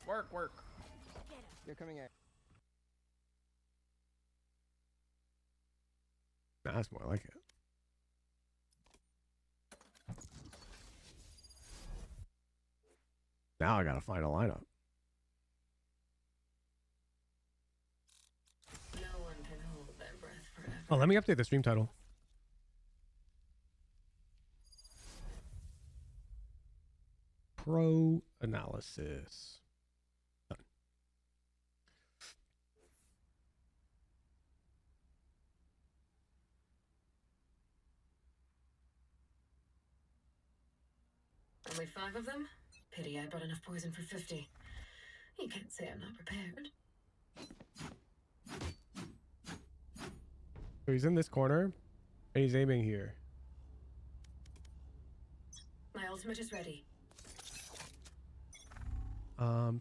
Work. You're coming out. That's more like it. Now I gotta find a lineup. No one can hold their breath forever. Oh, let me update the stream title. Pro analysis. Done. Only 5 of them? Pity I brought enough poison for 50. You can't say I'm not prepared. So he's in this corner, and he's aiming here. My ultimate is ready.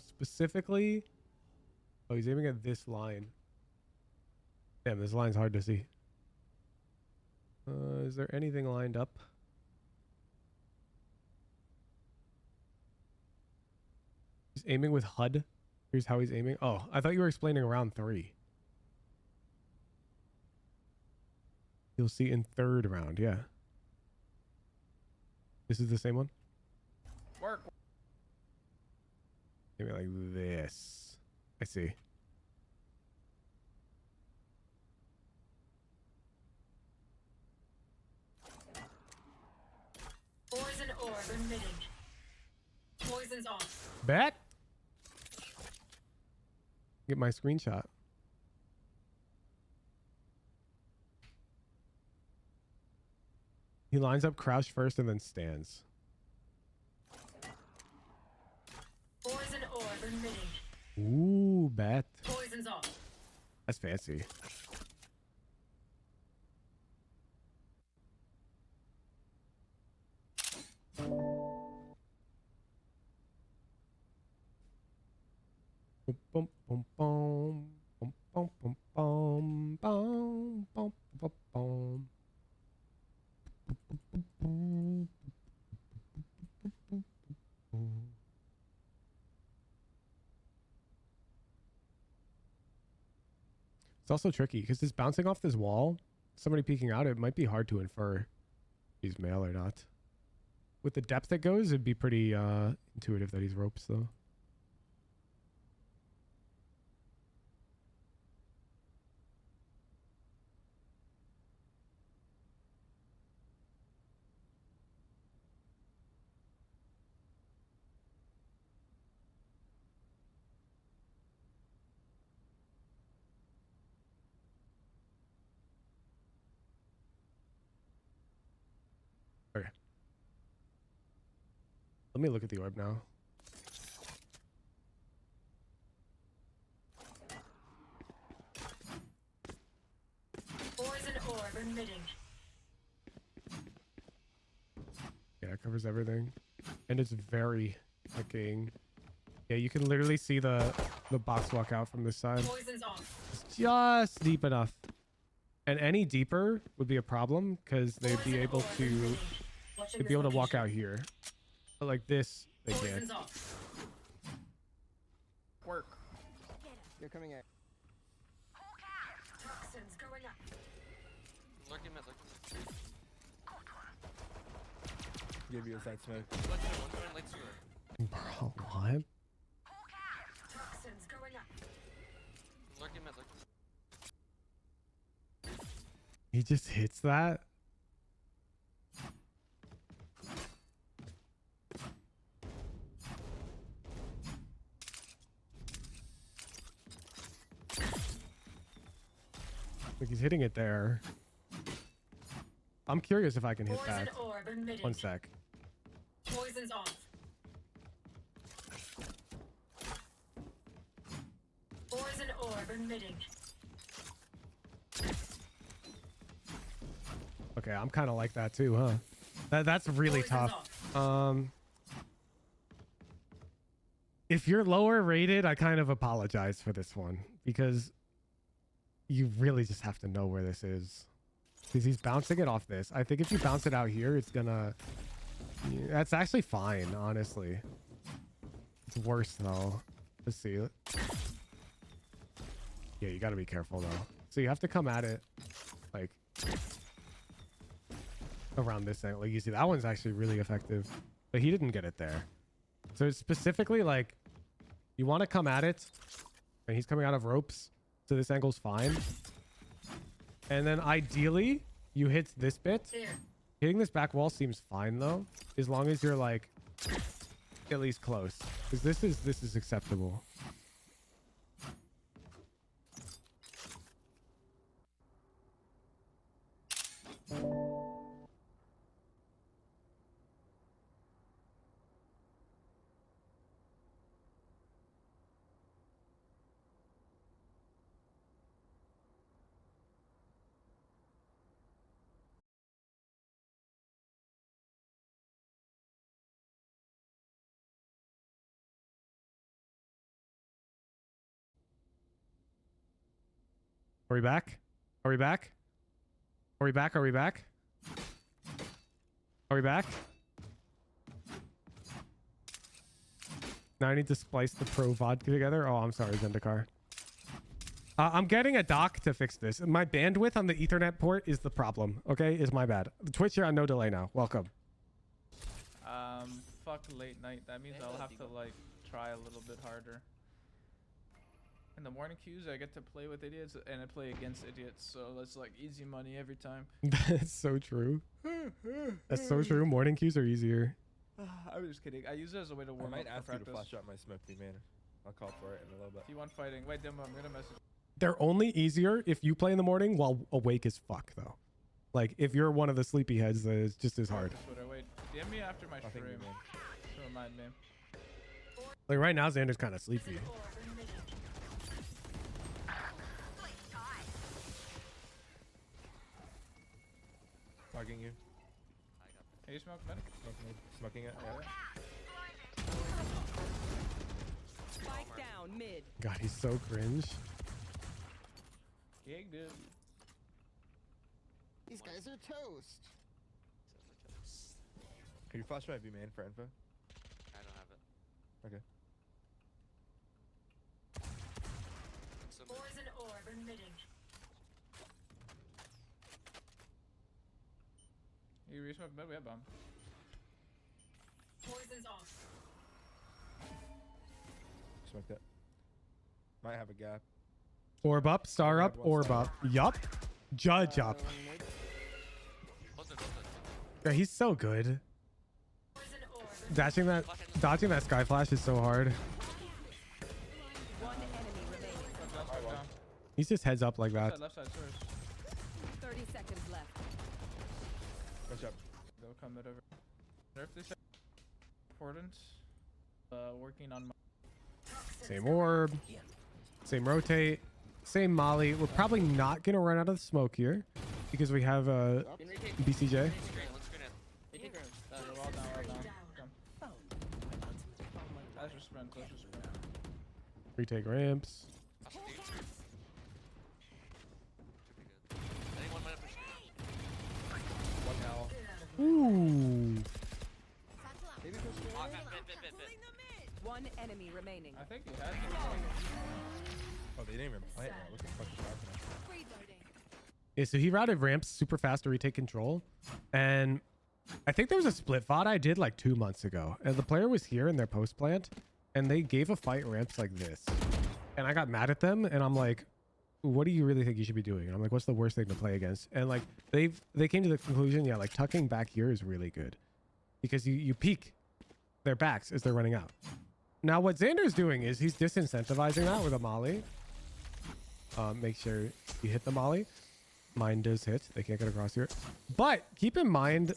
Specifically, oh, he's aiming at this line. Damn, this line's hard to see. Is there anything lined up? He's aiming with HUD. Here's how he's aiming. Oh, I thought you were explaining round 3. You'll see in 3rd round, yeah. This is the same one? Work. Maybe like this. I see. Poison orb emitting. Poison's off. Bet. Get my screenshot. He lines up crouch first and then stands. Poison orb emitting. Ooh, bet. Poison's off. That's fancy. Boom, boom, boom, boom, boom, boom, boom, boom, boom, boom, boom. It's also tricky because it's bouncing off this wall. Somebody peeking out, it might be hard to infer if he's male or not. With the depth it goes, it'd be pretty intuitive that he's ropes though. Okay. Let me look at the orb now. Poison orb emitting. Yeah, it covers everything. And it's very fucking... Yeah, you can literally see the box walk out from this side. Poison's off. It's just deep enough. And any deeper would be a problem because they'd be able to walk out here. But like this, they can't. Poison's off. Work. You're coming out. Toxins going up. Lurking mid. Give you a side smoke. One going late sewer. Bro, what? Toxins going up. Lurking mid. He just hits that? Like he's hitting it there. I'm curious if I can hit that. Poison orb emitting. One sec. Poison's off. Poison orb emitting. Okay, I'm kind of like that too, huh? That's really Poison's tough. off. If you're lower rated, I kind of apologize for this one because you really just have to know where this is. Because he's bouncing it off this. I think if you bounce it out here, it's gonna... Yeah, that's actually fine, honestly. It's worse though. Let's see. Yeah, you got to be careful though. So you have to come at it like around this angle. Like you see, that one's actually really effective, but he didn't get it there. So it's specifically like you want to come at it, and he's coming out of ropes, so this angle's fine. And then ideally, you hit this bit. Hitting this back wall seems fine though, as long as you're like at least close, because this is acceptable. Are we back? Are we back? Are we back? Are we back? Are we back? Now I need to splice the pro vodka together. Oh, I'm sorry, Zendikar. I'm getting a dock to fix this. My bandwidth on the Ethernet port is the problem. Okay, is my bad. Twitch, you're on no delay now. Welcome. Fuck late night. That means I'll have to like try a little bit harder. In the morning queues, I get to play with idiots and I play against idiots, so that's like easy money every time. That's so true. That's so true. Morning queues are easier. I was just kidding. I use it as a way to warm I up might for ask you to practice. flash out my smoky man. I'll call for it in a little bit. T1 fighting. Wait, Demo, I'm gonna message. They're only easier if you play in the morning while awake as fuck, though. Like, if you're one of the sleepy heads, it's just as hard. Twitter. Wait, DM me after my stream. To remind me. Like, right now, Xander's kind of sleepy. Targeting you. Can you smoke mid? Smoking it. Yeah. Spike down mid. God, he's so cringe. Yeah, good. These guys are toast. Can you flash my B main for info? I don't have it. Okay. Poison orb emitting. You resmoke mid? We have bomb. Poison's off. Smoke that. Might have a gap. Orb up, star up, orb up. Yup. Judge up. Close it. Yeah, he's so good. Poison orb. Dodging that sky flash is so hard. One enemy remaining. Down. He's just heads up like that. Left side, source. 30 seconds left. Watch up. Go come mid over. Nerf this important. Working on my. Same orb. Same rotate. Same molly. We're probably not going to run out of the smoke here because we have BCJ. Let's screen it. Well down. Come. That's your sprint. Retake ramps. Should be good. Anyone might have pushed screen. One owl. Ooh. Maybe push me. Bit. One enemy remaining. I think he had. Oh, they didn't even plant that. What the fuck is happening? Yeah, so he routed ramps super fast to retake control. And I think there was a split VOD I did like 2 months ago. And the player was here in their post plant. And they gave a fight ramps like this. And I got mad at them. And I'm like, what do you really think you should be doing? And I'm like, what's the worst thing to play against? And like, they came to the conclusion, yeah, like tucking back here is really good. Because you peek their backs as they're running out. Now what Xander's doing is he's disincentivizing that with a molly. Make sure you hit the molly. Mine does hit. They can't get across here. But keep in mind,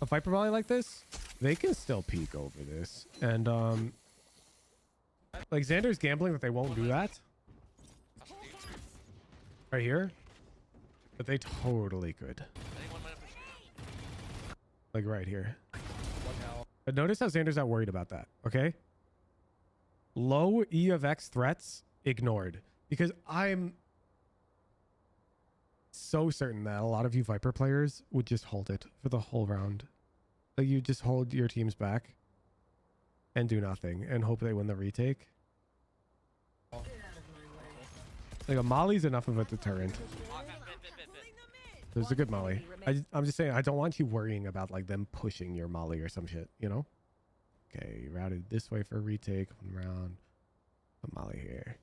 a Viper volley like this, they can still peek over this. And like Xander's gambling that they won't do that. Right here. But they totally could. Anyone might have pushed screen. Like right here. One owl. But notice how Xander's not worried about that, okay? Low E of X threats ignored. Because I'm so certain that a lot of you Viper players would just hold it for the whole round. Like you just hold your teams back. and do nothing and hope they win the retake. Get out of my way. Like a molly's enough of a deterrent. Oh, bit. There's a good molly. I'm just saying, I don't want you worrying about like them pushing your molly or some shit, you know? Okay, routed this way for a retake. One round. A molly here.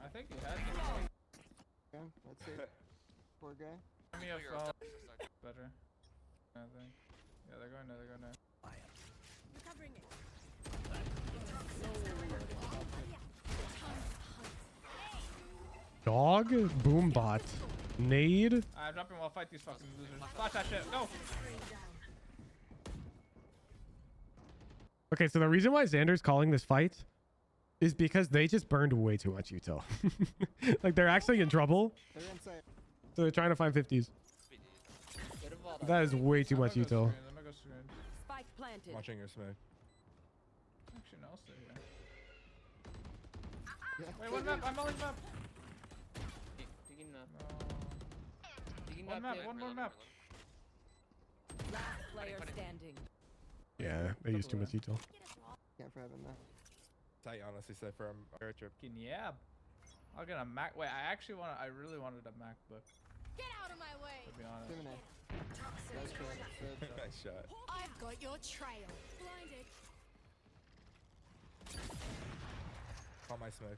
I think he had Yeah, that's it. Poor guy. me a phone. Better. I think. Yeah, they're going there. They're going there. Recovering it. Dog, boombot, nade. I'm dropping while I fight these fucking losers. Flash that shit. Go. Okay, so the reason why Zander's calling this fight is because they just burned way too much util. Like they're actually in trouble, They're inside. so they're trying to find 50s. That is way too much util. I'm gonna go screen. Spike planted. Watching your smoke. Actually, no, I'll stay here. Yeah. Wait, one map. I'm mulling map. No. One map. One more map. Last player standing. Yeah, they use too much util. Can't for heaven though. Tight, honestly, say for a air trip. Fucking yeah. I'll get a Mac. Wait, I really wanted a MacBook, Get out of my way! to be honest. Gemini. That's correct. Nice shot. I've got your trail. Blinded. Call my smoke.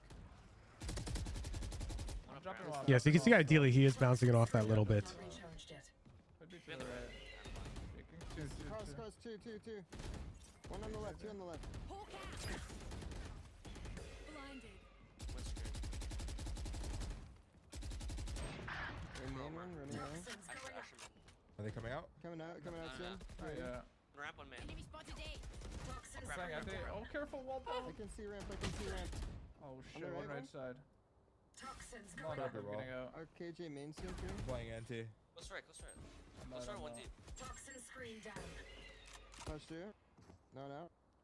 I'm dropping one. Yeah, so you can see ideally he is bouncing it off that little bit. Not recharged yet. Could be to the right. Picking two. Cross, two. One on the left, two on the left. Hawk out. Blinded. Main one, running away. Are they coming out? Coming out soon. Oh, yeah. Ramp on man. Enemy spotted A. Toxins Saying, I think, oh, careful, wall I down. can see ramp. Oh shit, the one right right side. Toxins Come on, going I'm up. wall. getting out. RKJ main soon too. Playing NT. Close right. I'm Close out, right, I'm one out. deep. Toxin screen down. Push through. No.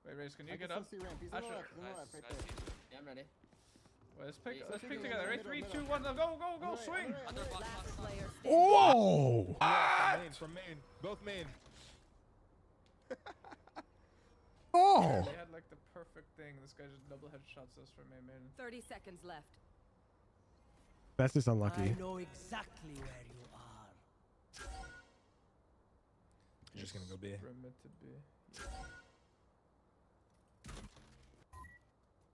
Wait, Race, can I you can get up? still see ramp. He's I on the should- left. He's on the left, right Nice. there. Yeah, I'm ready. Wait, let's pick Middle, together. Right, middle, 3, middle. 2, 1, go, swing! Under box. Last player standing. Whoa! From main. Both main. Oh! They had like the perfect thing. This guy just double headshots us from main. 30 seconds left. That's just unlucky. I know exactly where you are. You're just gonna go B. Remit to B.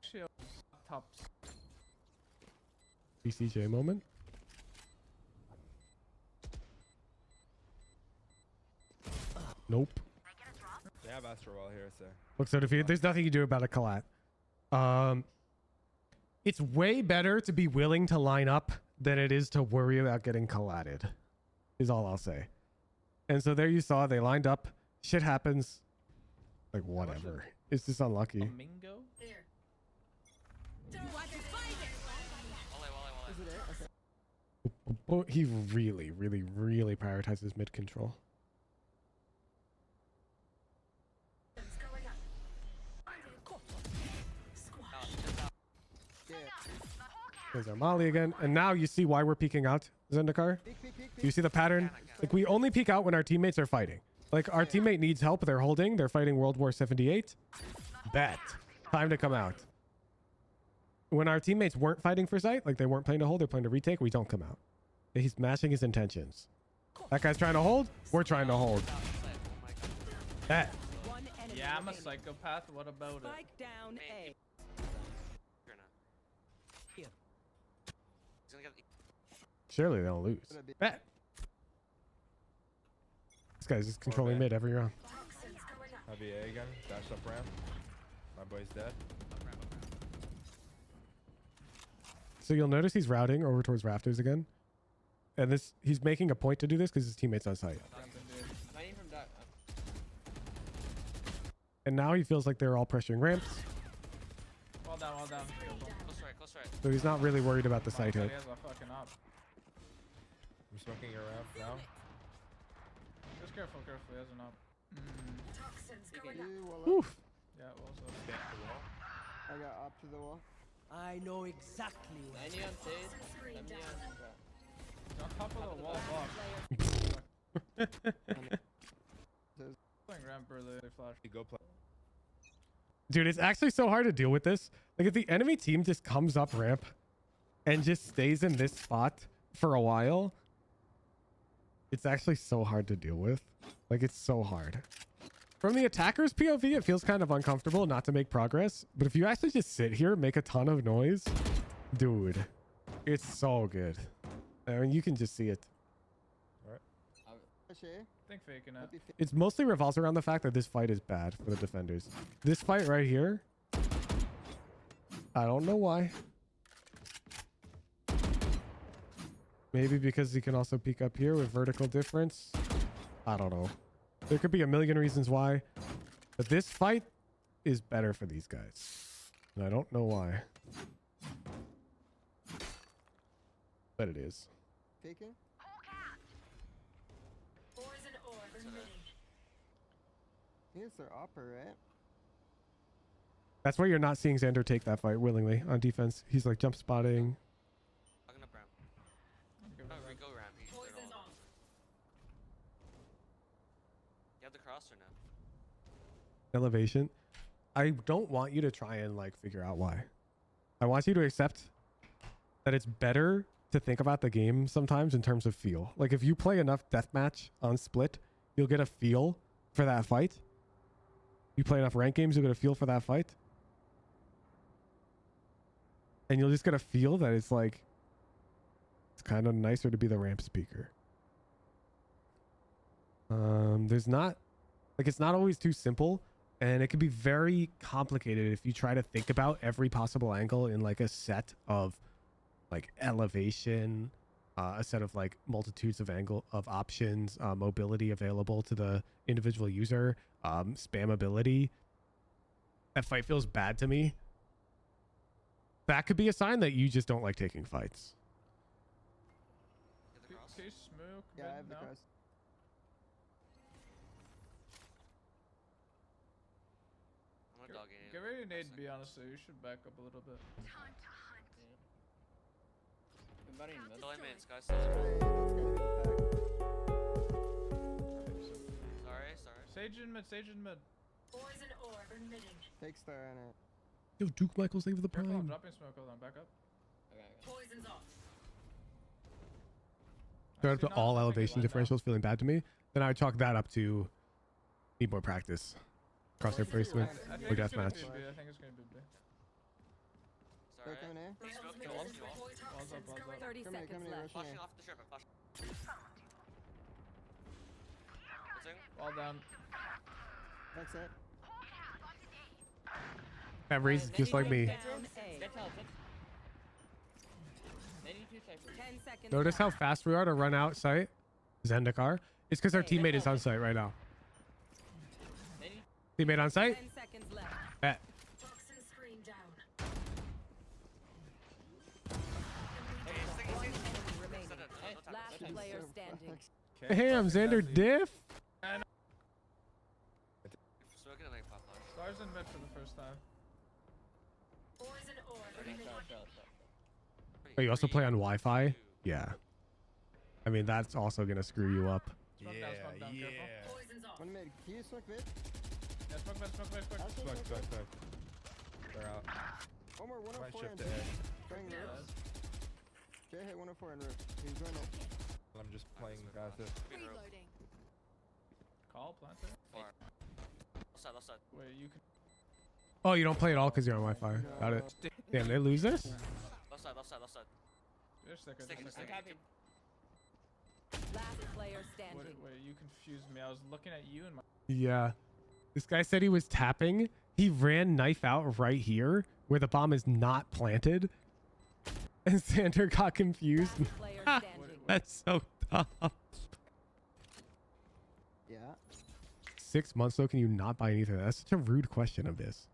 Shield. Tops. BCJ moment. Nope. They have Astro Wall here, so. Look, so there's nothing you do about a collat. It's way better to be willing to line up than it is to worry about getting collatted, is all I'll say. And so there you saw, they lined up. Shit happens. Like, whatever. It's just unlucky. Flamingo? Here. Wale. Is it A? Okay. But he really, really, really prioritizes mid control. It's going up. Squash. Yeah. There's our Molly again. And now you see why we're peeking out, Zendikar. Peek. Do you see the pattern? Like, we only peek out when our teammates are fighting. Like, our teammate needs help. They're holding. They're fighting World War 78. Bet. Time to come out. When our teammates weren't fighting for sight, like they weren't playing to hold, they're playing to retake, we don't come out. He's mashing his intentions. That guy's trying to hold. We're trying to hold. Bet. One enemy Yeah, I'm a remaining. psychopath. What about it? Spike down A. Here now. Here. He's gonna get. Surely they don't lose. Bet. This guy's just controlling mid every round. Toxins going up. Have A again. Dash up ramp. My boy's dead. So you'll notice he's routing over towards rafters again. And he's making a point to do this because his teammate's on site. Might even die. And now he feels like they're all pressuring ramps. Well done. Close right. So he's not really worried about the site He hit. has a fucking up. I'm smoking your ramp now. Just careful. He has an up. Toxins going up. You, Walla. Oof. Yeah, well, so. I got up to the wall. I know exactly where. Any on Tate? Screen Let me down. On top of the wall box. Playing ramp early, they flash. You go play. Dude, it's actually so hard to deal with this. Like if the enemy team just comes up ramp and just stays in this spot for a while, it's actually so hard to deal with. Like it's so hard. From the attacker's POV, it feels kind of uncomfortable not to make progress. But if you actually just sit here, make a ton of noise, dude, it's so good. I mean, you can just see it. Shay, Think faking it. might be It's mostly revolves around the fact that this fight is bad for the defenders. This fight right here, I don't know why. Maybe because he can also peek up here with vertical difference. I don't know. There could be a million reasons why. But this fight is better for these guys. And I don't know why. But it is. faking. Poison orb emitting. Here's their upper, right? That's why you're not seeing Zander take that fight willingly on defense. He's like jump spotting. I'm gonna ramp. Give No, it we go ramp. He's Poison's all. off. You have the cross or no? Elevation. I don't want you to try and like figure out why. I want you to accept that it's better to think about the game sometimes in terms of feel. Like if you play enough deathmatch on split, you'll get a feel for that fight. You play enough ranked games, you'll get a feel for that fight. And you'll just get a feel that it's like, it's kind of nicer to be the ramp speaker. There's not, like it's not always too simple. And it can be very complicated if you try to think about every possible angle in like a set of like elevation, a set of like multitudes of options, mobility available to the individual user, spammability. That fight feels bad to me. That could be a sign that you just don't like taking fights. You have the cross? Can you smoke Yeah, mid I have the now? cross. I'm gonna dog in. Get ready to nade B, honestly. You should back up a little bit. Still in mid, guys. Right, that's gotta be the pack. Sorry. Sage in mid, Sage in mid. Poison orb emitting. Fake star on it. Yo, Duke Michaels, leave the Careful, I'm prime. dropping smoke. Hold on, back up. Poison's off. Throw up to Actually, no, all I think it elevation went down. differentials feeling bad to me. Then I would chalk that up to need more practice. Crosshair placement I think or it's gonna deathmatch. be B. I think it's gonna be B. Sorry. They're coming in. My You smoke, ultimate you is walls, you deploy Walls up, toxins walls going up. 30 Come here, seconds rushing left. Flashing in. off the strip, I'm flashing. Blitzing. Wall down. That's it. That raise just like me. Down A. 10 seconds Notice how left. fast we are to run out site. Zendikar. It's because our teammate is on site right now. Teammate on site. 10 seconds left. Bet. toxin screen down. One enemy remaining. No time. Last player So standing. fucked. Hey, I'm Zander Diff. Smoking and like pop flash. Stars in mid for the first time. Poison orb emitting. Oh, you also play on 3, Wi-Fi? 2. Yeah. I mean, that's also going to screw you up. Smoke down, smoke down, careful. Poison's off. One mid. Can you smoke mid? Yeah, smoke mid, smoke mid, quick. I'll Smoke, smoke smoke, mid. smoke. They're out. One more, Might 104 shift and to A. trying Yeah. roof. Jay hit 104 and roof. He's going up. I'm just playing guys that. Reloading. Call, plant it. Far. Left side. Wait, you can. Oh, you don't play at all because you're on Wi-Fi. Got it. Damn, they lose this? Left side. You're sticker. Stick it, just stick sticker. it. Last player Wait, standing. wait, you confused me. I was looking at you and my. Yeah. This guy said he was tapping. He ran knife out right here where the bomb is not planted. And Zander got confused. Last player standing. That's so tough. Yeah. 6 months though, can you not buy anything? That's such a rude question of this.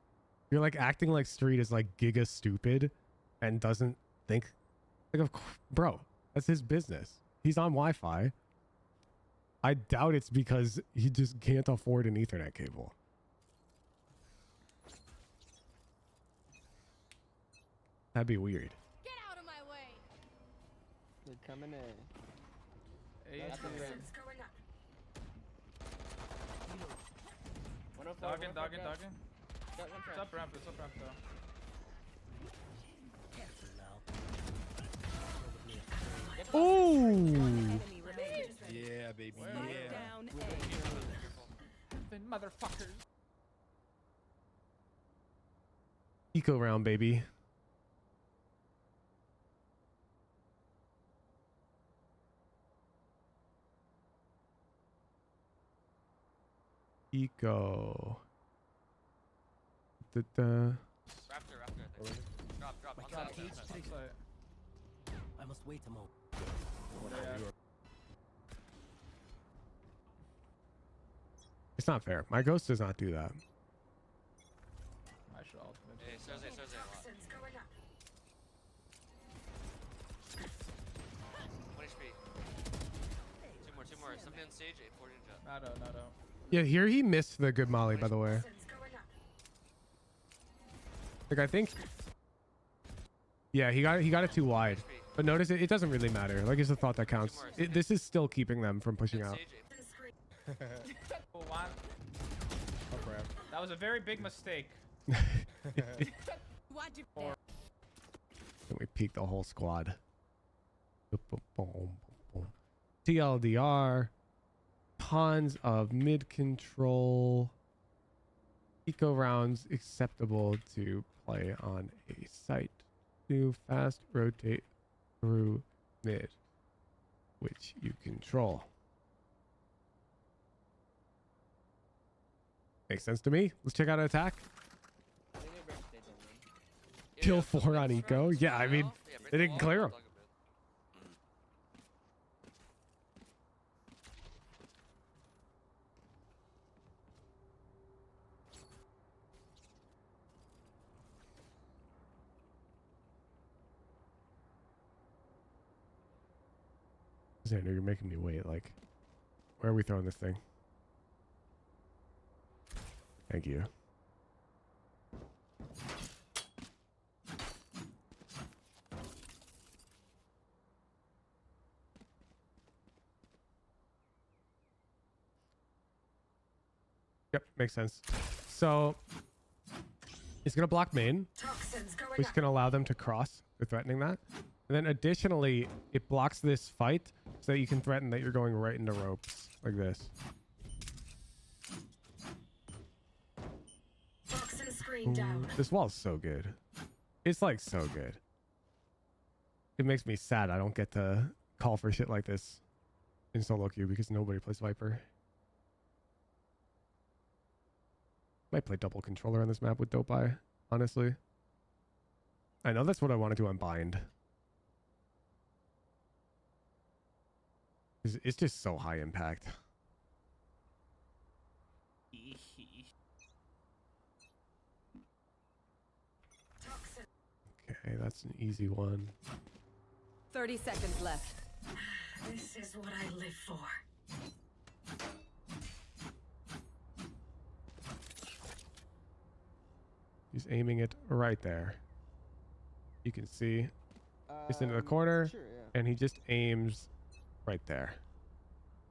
You're like acting like Street is like giga stupid and doesn't think like bro, that's his business. He's on Wi-Fi. I doubt it's because he just can't afford an Ethernet cable. That'd be weird. Get out of my way. They're coming in. A is That's the the red. Toxins going up. Dogging, dogging, dogging. Got one It's trap. up ramp, it's up ramp though. Careful now. Oh, Enemy remaining. Yeah, baby. Where? Yeah. Down A. Then motherfuckers. eco round, baby. Eco. Raptor, Raptor, I think. Drop. My On God, site, cage on site. trigger. Like, I must wait a moment. yeah. It's not fair. My ghost does not do that. I should ultimate. Hey, Soze a lot. Toxins going up. 1 HP. Two more. Somebody on stage, 840 jet. Nado. Yeah, here he missed the good molly, by the way. Toxins going up. Like I think. Yeah, he got it too wide. But notice it doesn't really matter. Like it's the thought that counts. This is still keeping them from pushing out. Toxin screen. Oh, wow. Up ramp. That was a very big mistake. Watch it. And we peaked the whole squad. TLDR. Tons of mid control. Eco rounds acceptable to play on a site. Do fast rotate through mid, which you control. Makes sense to me. Let's check out an attack. Kill 4 on eco. Yeah, I mean, they didn't clear him. Zander, you're making me wait. Like, where are we throwing this thing? Thank you. Yep, makes sense. So it's gonna block main, Toxins going which up. can allow them to cross. They're threatening that. And then additionally, it blocks this fight so that you can threaten that you're going right into ropes like this. Toxin screen down. This wall is so good. It's like so good. It makes me sad I don't get to call for shit like this in solo queue because nobody plays Viper. Might play double controller on this map with Dope Eye, honestly. I know that's what I wanted to unbind. It's just so high impact. Toxin. Okay, that's an easy one. 30 seconds left. This is what I live for. He's aiming it right there. You can see it's into the corner, Sure, yeah. and he just aims right there.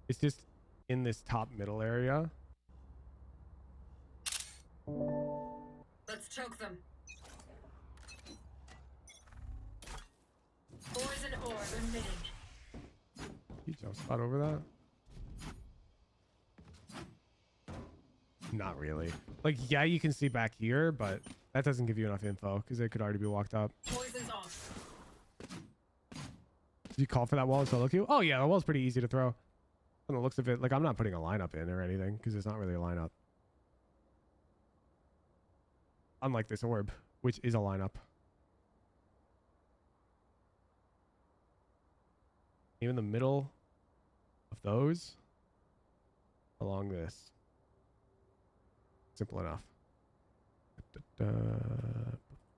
It's just in this top middle area. Let's choke them. Poison orb emitting. He jump spot over that. Not really. Like, yeah, you can see back here, but that doesn't give you enough info because it could already be walked up. Poison's off. Did you call for that wall in solo queue? Oh yeah, the wall's pretty easy to throw. From the looks of it, like I'm not putting a lineup in or anything because it's not really a lineup. Unlike this orb, which is a lineup. Even the middle of those along this. Simple enough.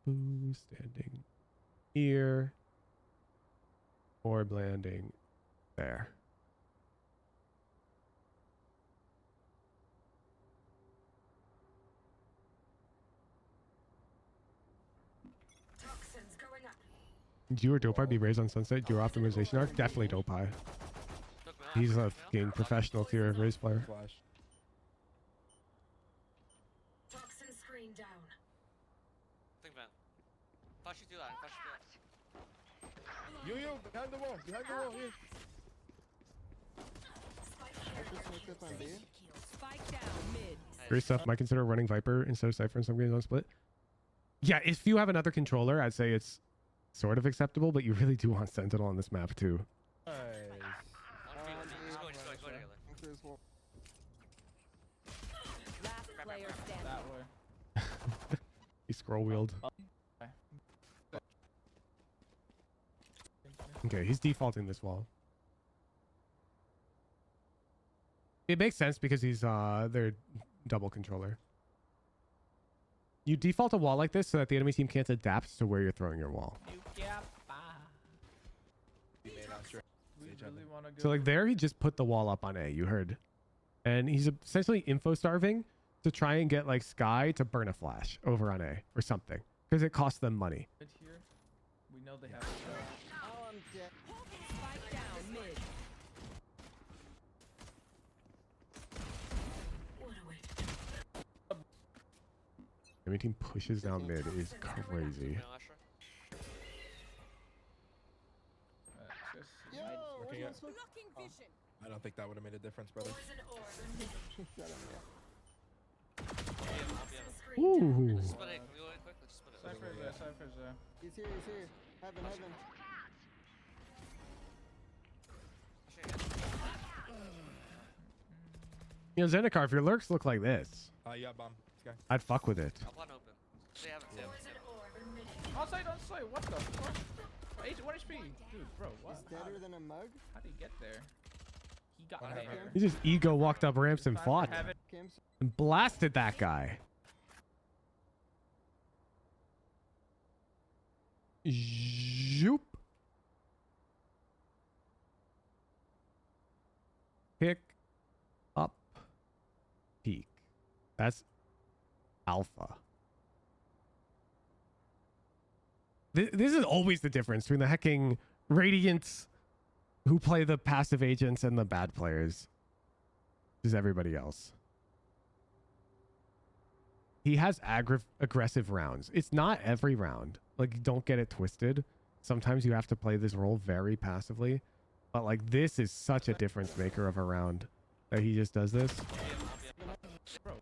Standing here. Orb landing there. Toxins going up. You or Dopai be raised on Sunset? Your optimization arc? Definitely Dopai. He's a fucking professional tier of raise player. Flash. screen down. Think vent. Flash you through that. Flash you through that. Yo, behind the wall, here. Just sneaked up on B. Spike down mid. Great stuff. Might consider running Viper instead of Cypher in some games on split. Yeah, if you have another controller, I'd say it's sort of acceptable, but you really do want Sentinel on this map too. Nice. Just go together. There's one. Last player standing. That way. He scroll wheeled. Okay, he's defaulting this wall. It makes sense because he's their double controller. You default a wall like this so that the enemy team can't adapt to where you're throwing your wall. We really want to go. So like there, he just put the wall up on A, you heard. And he's essentially info starving to try and get like Sky to burn a flash over on A or something. Because it costs them money. Here, we know they have a shot. Oh, I'm dead. Spike down mid. What a way. Enemy team pushes down mid is crazy. Yo, Looking where's my at- smoke? Blocking vision. I don't think that would have made a difference, brother. Poison orb. Shut up, man. Ooh. Split it. Can we go in quick? Let's split it. Cypher's there. Cypher's there. He's here. Heaven. You know, Zendikar, if your lurks look like this, Yeah, bomb. This guy. I'd fuck with it. I'll plan open. They haven't. Poison orb emitting. Onside. What the fuck? 1 HP. Dude, bro, what? He's deader than a mug. How did he get there? He got What there. happened? He just ego walked up ramps and Time for fought heaven. Kim's and blasted that guy. Zoop. Pick up peak. That's alpha. This is always the difference between the hecking Radiants who play the passive agents and the bad players. Is everybody else. He has aggressive rounds. It's not every round. Like, don't get it twisted. Sometimes you have to play this role very passively. But, like, this is such a difference maker of a round that he just does this. Bro,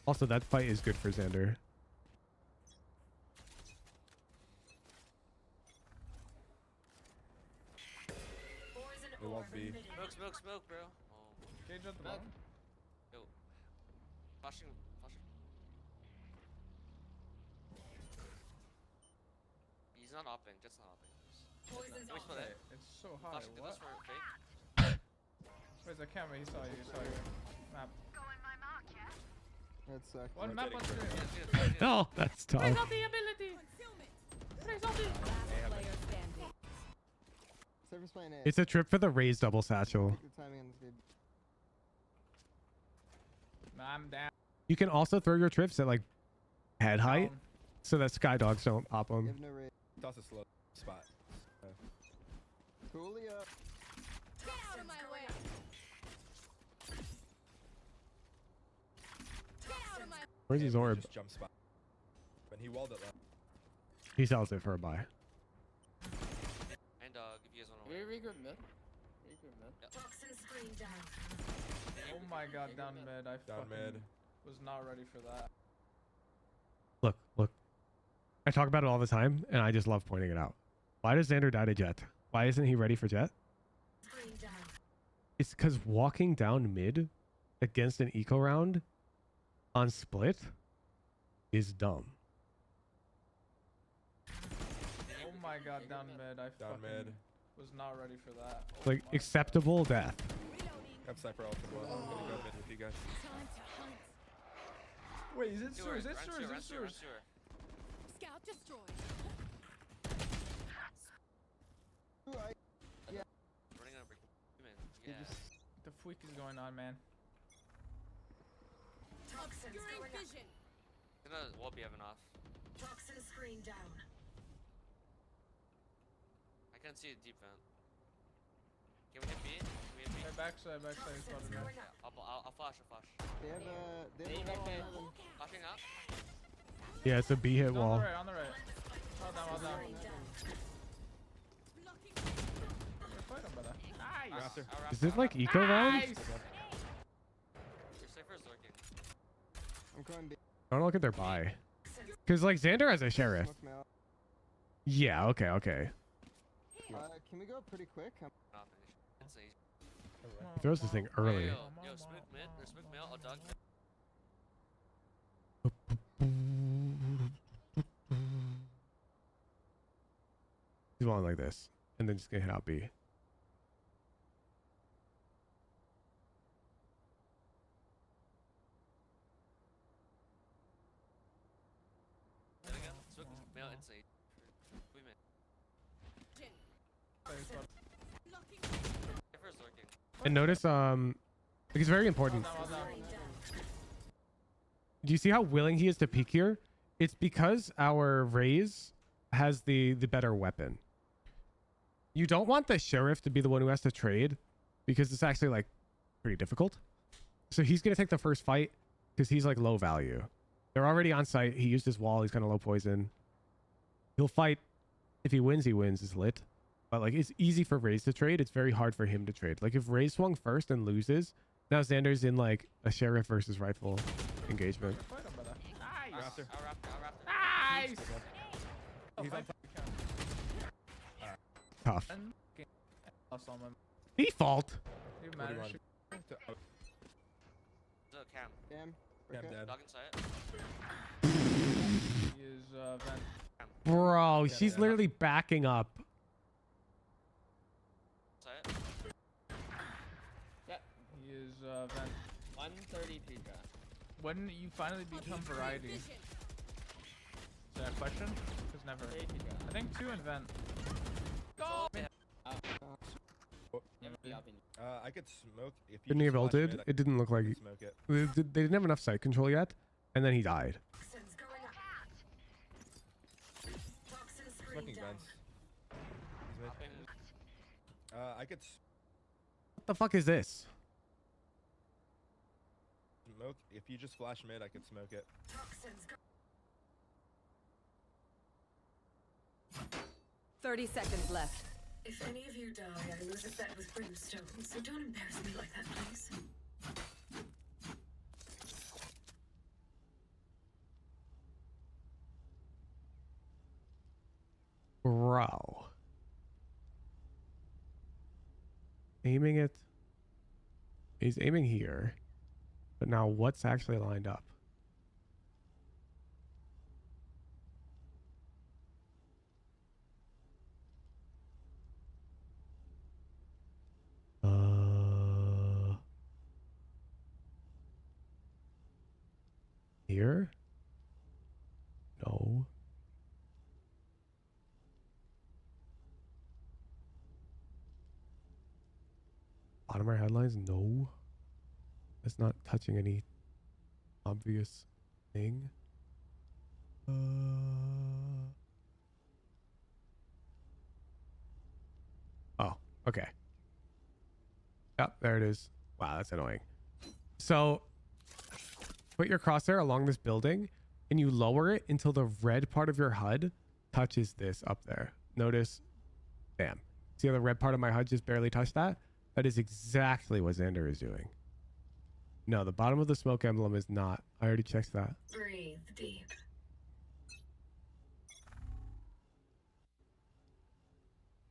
Also, that fight is good for Zander. Poison It won't orb be. emitting. Smoke, bro. Oh. Cage at the bottom. Yo. Flashing. He's not opping. Just not opping. Poison's Can we on. split it? It's so high. Flashing through What? this for fake. Where's the camera? He saw you. Map. that sucked. One map on Rotating screen. Oh, that's tough. Raise up the ability. Raise up the. Last player standing. Service playing A. It's a trip for the raised double satchel. Take the timing on this dude. I'm down. You can also throw your trips at, like, head height Down. so that sky dogs don't pop You them. have no rate. Toss a slow spot. Coolio. Get out of my way. Get out of my Where's his orb? Just jump spot. When he walled it left. He sells it for a buy. And if you guys want to wait. Regroup mid. Toxin screen down. Oh my god, down mid. I Down fucking mid. was not ready for that. Look. I talk about it all the time, and I just love pointing it out. Why does Xander die to Jet? Why isn't he ready for Jet? Screen down. It's because walking down mid against an eco round on split is dumb. Oh my god, down mid. I Down fucking mid. was not ready for that. Oh Like, my acceptable death. Have Cypher ult as well. I'm gonna go mid with you guys. time to hunt. God. Wait, is it Sewer, sewers? Is it run sewers? sewer, Is run it sewer, run sewers? sewer. Scout destroyed. Running out of break. Yeah. The freak is going on, man. Toxins Obscuring going up. vision. Gonna wall be having off. Toxin screen down. I can't see a deep vent. Can we hit B? Can we hit B? Hey, backside, backside. Spotted me. I'll flash, I'll flash. They have a wall. Flashing out. Yeah, it's a B hit He's wall. on the right. Well down, well down. Fight him, brother. Nice. Raptor. Is this like eco round? Nice. Your Cypher's lurking. I'm going B. I don't look at their buy. Because like Xander has a sheriff. Smoke me out. Yeah, okay, okay. Can we go pretty quick? Not finished. It's easy. He throws this thing early. Yo, smoke mid. There's smoke mid. I'll dog mid. He's walling like this. And then just gonna hit out B. Then again, smoke mid inside. We mid. Cypher's lurking. And notice, like it's very important. Well down. Do you see how willing he is to peek here? It's because our Raze has the better weapon. You don't want the sheriff to be the one who has to trade because it's actually like pretty difficult. So he's going to take the first fight because he's like low value. They're already on site. He used his wall. He's kind of low poison. He'll fight. If he wins, it's lit. But like it's easy for Raze to trade. It's very hard for him to trade. Like if Raze swung first and loses, now Xander's in like a sheriff versus rifle engagement. Fight him, brother. Nice. Raptor. Nice. He's on top. Tough. Lost all my Default. you What do you managed want? The cam. Damn. Yeah, I'm Okay. dead. Dog inside. to use vent. Bro, Yeah, she's yeah. literally backing up. Inside. Use vent. 130 Pedra. When you finally become variety. Is that a question? Because never. I think 2 in vent. Go! I could smoke if you Didn't he just have flash ulted? mid, I It didn't look like could smoke it. they didn't have enough sight control yet, and then he died. Toxins going up. Toxin screen Smoking down. vents. He's mid. I could What the fuck is this? smoke if you just flash mid. I could smoke it. Toxins go. 30 seconds left. If any of you die, I lose a bet with brimstone, so don't embarrass me like that, please. Bro. Aiming it. He's aiming here. But now what's actually lined up? Here? No. Bottom right headlines? No. It's not touching any obvious thing. Oh, okay. Yep, there it is. Wow, that's annoying. So, put your crosshair along this building and you lower it until the red part of your HUD touches this up there. Notice, bam. See how the red part of my HUD just barely touched that? That is exactly what Zander is doing. No, the bottom of the smoke emblem is not. I already checked that. Breathe deep.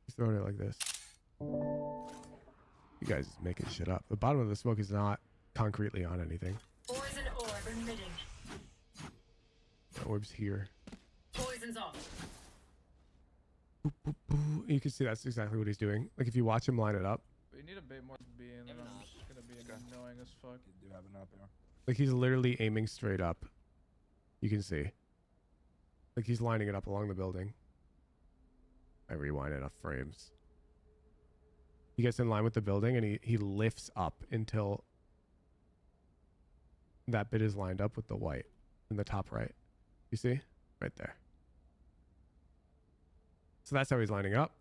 He's throwing it like this. You guys is making shit up. The bottom of the smoke is not concretely on anything. Poison orb emitting. The orb's here. Poison's off. Boop, boop, boop. You can see that's exactly what he's doing. Like if you watch him line it up, We need a bit more B and then I'm just gonna be annoying as fuck. You do have an up here. like he's literally aiming straight up. You can see. Like he's lining it up along the building. I rewind enough frames. He gets in line with the building and he lifts up until that bit is lined up with the white in the top right. You see? Right there. So that's how he's lining up.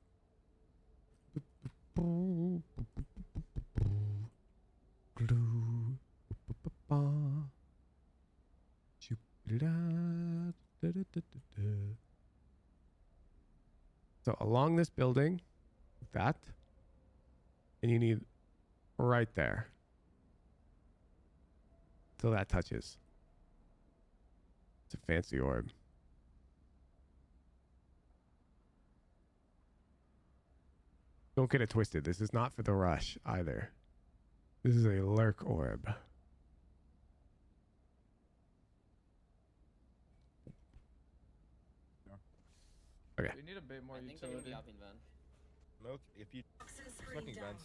So along this building, that, and you need right there till that touches. It's a fancy orb. Don't get it twisted. This is not for the rush either. This is a lurk orb. Okay. We need a bit more I think they're gonna utility. be up in van. Milk, if you Toxin screen smoking down. vents.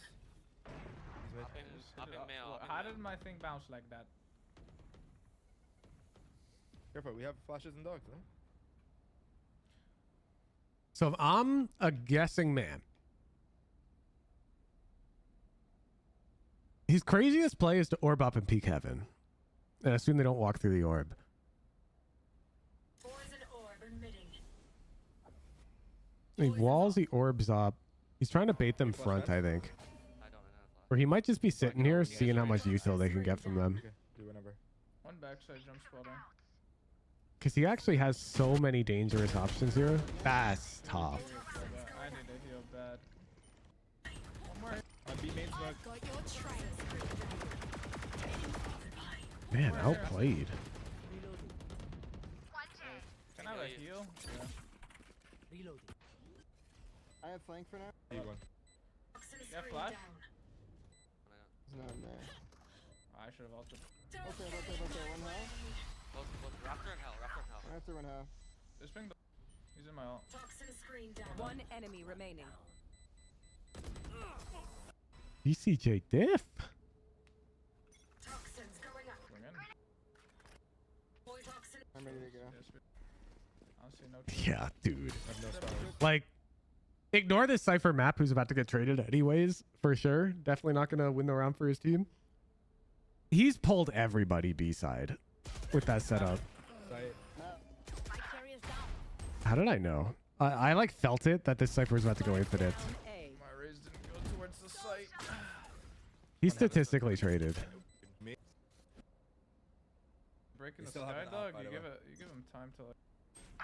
He's mid. Up in, Just up hit in it mail. Well, Up in how mail. did my thing bounce like that? Careful, we have flashes and dogs, huh? So if I'm a guessing man, his craziest play is to orb up and peek heaven. And assume they don't walk through the orb. Poison orb emitting. He walls the orbs up. He's trying to bait them Flash front, vents? I think. I don't know. Or he might just be sitting here yeah, seeing how much util they can get from them. Okay, do whenever. One backside jump spotter. Because he actually has so many dangerous options here. That's tough. I need to heal bad. One more. On B main smoke. Got your trail. Man, outplayed. Can I have a heal? Yeah. Reloading. I have flank for now. B1. Toxin Yeah, screen flash. down. There's no one there. I should have ulted. Okay. One health. Both Raptor and Hell. Raptor and Hell. I have to run half. Just ping the. He's in my ult. Toxin screen down. One enemy remaining. BCJ diff. Toxins going up. Swing in. Boy toxin. I'm ready to go. Yes, I don't see no. Yeah, dude. I have no spells. Like, ignore this Cypher map who's about to get traded anyways, for sure. Definitely not going to win the round for his team. He's pulled everybody B-side with that setup. Sight. Spike carrier's down. How did I know? I like felt it that this Cypher was about to go infinite. Down A. My raise didn't go towards the site. He's statistically traded. Me. Breaking We the still have sky an op, dog. by You the give way. it. You give him time to like. I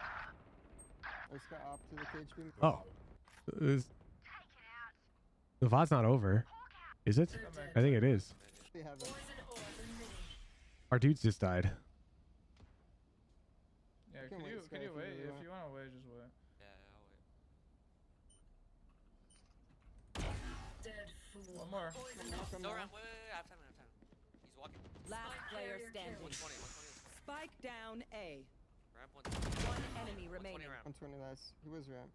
just got op to the cage beam. Oh. The VOD's not over. Is it? I think it is. They have it. Poison orb emitting. Our dudes just died. Yeah, can could wait, you Sky, could you if you wait? really If want. you wanna wait, just wait. Yeah, I'll wait. Dead fool. One more. Poison Knock him No, down. Ram, wait. I have time. He's walking. Last player standing. 120. Spike down A. Ramp 120. One enemy 120 remaining. ramp. 120 last. He was ramp.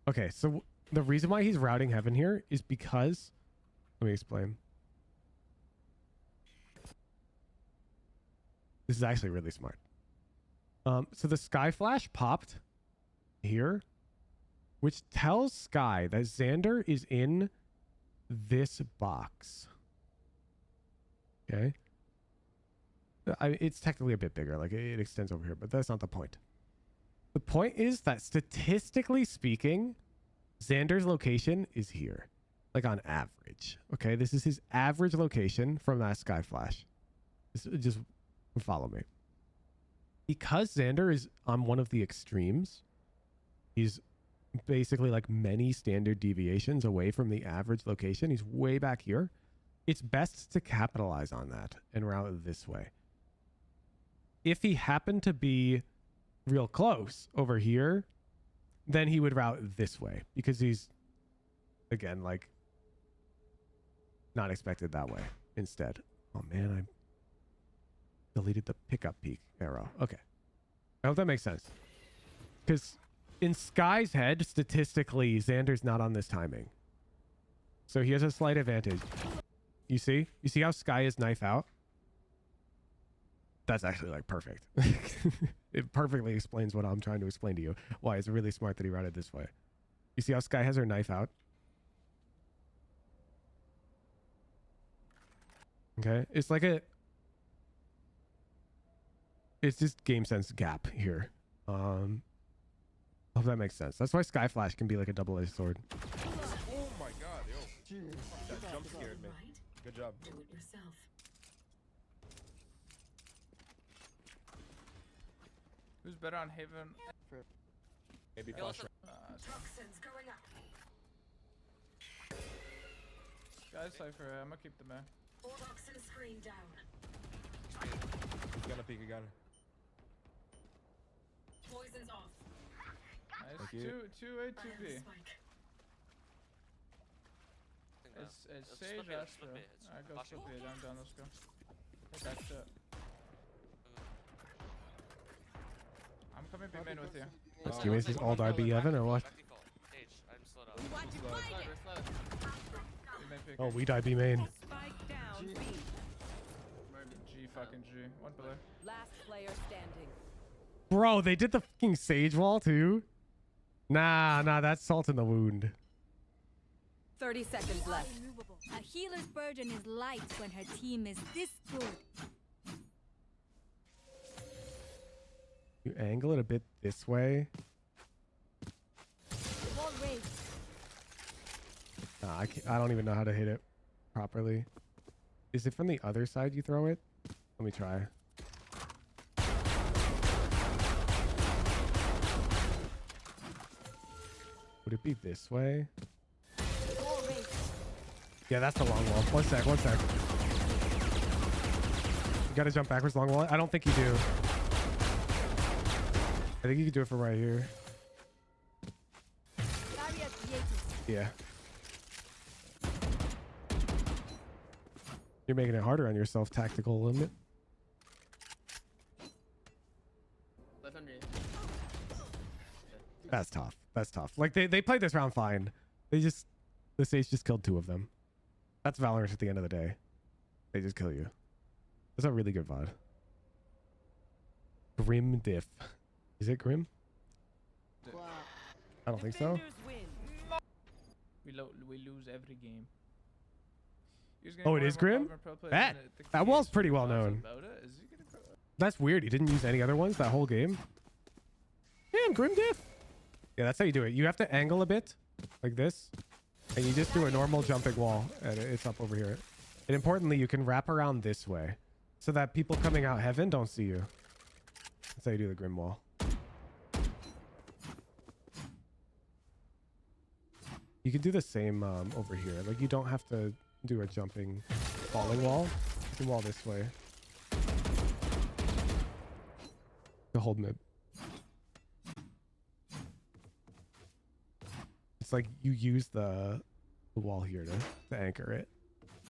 Okay, so the reason why he's routing heaven here is because... Let me explain. This is actually really smart. So the Sky Flash popped here, which tells Sky that Zander is in this box. Okay? It's technically a bit bigger. Like, it extends over here, but that's not the point. The point is that statistically speaking, Xander's location is here. Like on average. Okay, this is his average location from that Sky Flash. Just follow me. Because Zander is on one of the extremes, he's basically like many standard deviations away from the average location. He's way back here. It's best to capitalize on that and route this way. If he happened to be real close over here, then he would route this way because he's, again, like not expected that way instead. Oh man, I deleted the pickup peak arrow. Okay. I hope that makes sense. Because in Sky's head, statistically, Xander's not on this timing. So he has a slight advantage. You see? You see how Sky is knife out? That's actually like perfect. It perfectly explains what I'm trying to explain to you. Why it's really smart that he routed this way. You see how Sky has her knife out? Okay. It's like a... it's just game sense gap here. Hope that makes sense. That's why Sky Flash can be like a double-edged sword. Oh my god, yo. Jeez. That jump scared me. Right? Good job. Do it yourself. Who's better on Haven? Maybe Yo, flash. listen. Toxins going up. Guys, Cypher. I'm gonna keep the man. Toxin screen down. He's gonna peek again. Poison's off. Nice. Thank you. Two A, I two have B. the spike. It's Split Sage B, let's Astra. split B, it's Alright, go flashing. split B. I'm down. Let's go. Back shot. I'm coming B main with you. Let's give me this all die B Evan or what? Back default. Sage, I'm slowed up. We want to find it. B main pick. Oh, we die B main. Spike down B. G fucking G. One below. Last player standing. Bro, they did the fucking Sage wall too? Nah, that's salt in the wound. 30 seconds left. Immovable. A healer's burden is light when her team is this good. You angle it a bit this way. Wall raised. Nah, I don't even know how to hit it properly. Is it from the other side you throw it? Let me try. Would it be this way? Wall raised. Yeah, that's the long wall. One sec. You gotta jump backwards long wall. I don't think you do. I think you can do it from right here. Barrier created. Yeah. You're making it harder on yourself, tactical limit. That's tough. That's tough. Like they played this round fine. The Sage just killed 2 of them. That's Valorant at the end of the day. They just kill you. That's a really good VOD. Grim diff. Is it Grim? I don't think so. Defenders win. We lose every game. Oh, it is Grim? That wall's pretty well known. That's weird. He didn't use any other ones that whole game. Damn, Grim diff. Yeah, that's how you do it. You have to angle a bit like this. And you just do a normal jumping wall. And it's up over here. And importantly, you can wrap around this way. So that people coming out heaven don't see you. That's how you do the Grim wall. You can do the same over here. Like, you don't have to do a jumping falling wall. You can wall this way. To hold mid. It's like you use the wall here to anchor it.